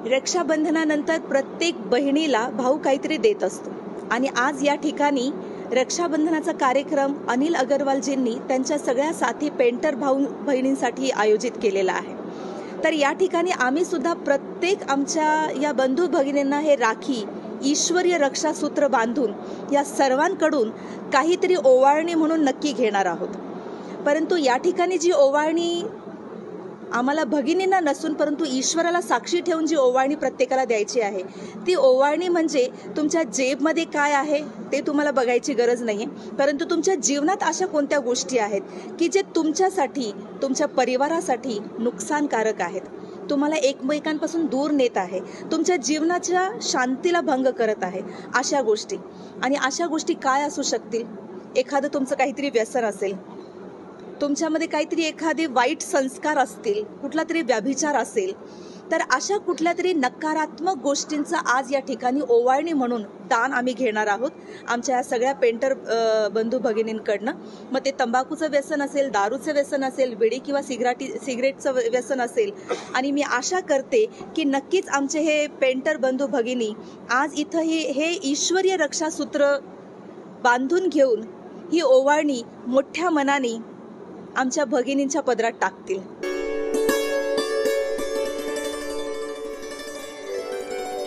रक्षाबंधनानंतर प्रत्येक बहिणीला भाऊ काहीतरी देत असतो आणि आज या ठिकाणी रक्षाबंधनाचा कार्यक्रम अनिल अगरवालजींनी त्यांच्या सगळ्या साथी पेंटर भाऊ बहिणींसाठी आयोजित केलेला आहे. तर या ठिकाणी आम्ही सुद्धा प्रत्येक आमच्या या बंधू भगिनींना हे राखी ईश्वरीय रक्षासूत्र बांधून या सर्वांकडून काहीतरी ओवाळणी म्हणून नक्की घेणार आहोत. परंतु या ठिकाणी जी ओवाळणी आम्हाला भगिनींना नसून परंतु ईश्वराला साक्षी ठेवून जी ओवाळणी प्रत्येकाला द्यायची आहे, ती ओवाळणी म्हणजे तुमच्या जेबमध्ये काय आहे ते तुम्हाला बघायची गरज नाही आहे, परंतु तुमच्या जीवनात अशा कोणत्या गोष्टी आहेत की जे तुमच्यासाठी, तुमच्या परिवारासाठी नुकसानकारक आहेत, तुम्हाला एकमेकांपासून दूर नेत आहे, तुमच्या जीवनाच्या शांतीला भंग करत आहे, अशा गोष्टी. आणि अशा गोष्टी काय असू शकतील? एखादं तुमचं काहीतरी व्यसन असेल, तुमच्यामध्ये काहीतरी एखादे वाईट संस्कार असतील, कुठला तरी व्यभिचार असेल, तर अशा कुठल्या तरी नकारात्मक गोष्टींचा आज या ठिकाणी ओवाळणी म्हणून दान आम्ही घेणार आहोत आमच्या या सगळ्या पेंटर बंधू भगिनींकडनं. मग ते तंबाखूचं व्यसन असेल, दारूचं व्यसन असेल, बिडी किंवा सिगरेटचं व्यसन असेल. आणि मी आशा करते की नक्कीच आमचे हे पेंटर बंधू भगिनी आज इथं हे ईश्वरीय रक्षासूत्र बांधून घेऊन ही ओवाळणी मोठ्या मनाने आमच्या भगिनींच्या पदरात टाकतील.